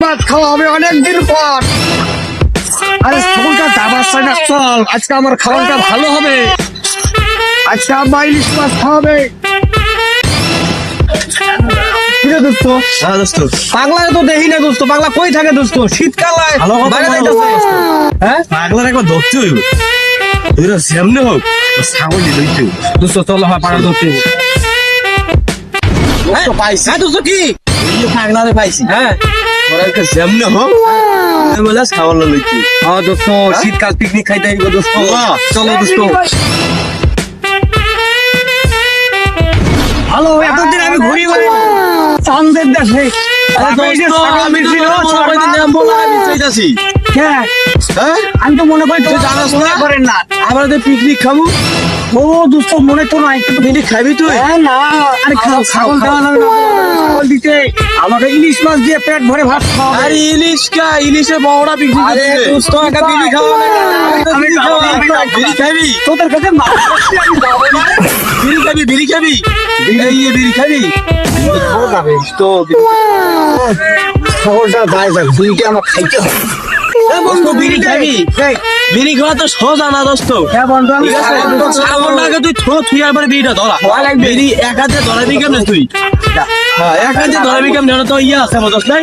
মাছ খাওয়া হবে অনেকদিন পর। আরে ছাগলটা দাবার চাই না, চল আজকে আমার খাবারটা ভালো হবে। আজকে আব্বা ইলিশ মাছ খাওয়াবে। কিরে দোস্ত, হ্যাঁ দোস্ত, পাগলায় তো দেখি না দোস্ত, পাগলা কই থাকে দোস্ত? শীতকালে ভালো কথা বাইরে বলো। যাইতাছে। হ্যাঁ পাগলার একবার ধরতে হইব। তুইরা সামনে হোক, ও ছাগলই লইতে হইব। দোস্ত চল হয় পাড়া ধরতে হবে। দোস্ত পাইছি। হ্যাঁ দোস্ত কি? এই যে পাগলারে পাইছি। হ্যাঁ ওরা একটা সামনে হোক, আমি বলে ছাগল লইতে হইব। হ্যাঁ দোস্ত, শীতকাল পিকনিক খাইতে হইব দোস্ত। হ্যাঁ। চলো দোস্ত। হ্যালো, এতদিন আমি ঘুরি চান্দের দেশে। হ্যাঁ, আমি তো মনে করি তুই জানাস না করেন না। আমরা তো পিকনিক খাবো। ও দোস্ত মনে তো নাই, কিন্তু পিকনিক খাবি তুই? না আরে খাও ছাগল দেওয়া লাগবে না। ছাগল দিতে আমাকে ইলিশ মাছ দিয়ে পেট ভরে ভাত খাওয়া। আরে ইলিশ কা, ইলিশে বড়া পিকনিক। আরে দোস্ত একটা বিড়ি খাওয়া লাগবে না। আমি খাওয়া লাগবে না। বিড়ি খাবি? তোদের কাছে মাছ আছে, আমি যাবো না। বিড়ি খাবি? বিড়ি খাবি? এই যে বিড়ি খাবি? তো ছাগলটা গায়ে যাক, বিড়িটা আমার খাইতে হবে। বন্ধু বিড়ি খাবি? বিড়ি খাওয়া তো সোজা না দোস্ত। হ্যাঁ বন্ধু, আমি ঠিক আছে? ছাগলটাকে তুই থুই আর বিড়িটা ধরা। বিড়ি এক হাতে ধরাবি কেমনে তুই? হ্যাঁ, এক হাতে ধরাবি কেমনে? ওটা তো ইয়ে আছে আমার দোস্ত নাই?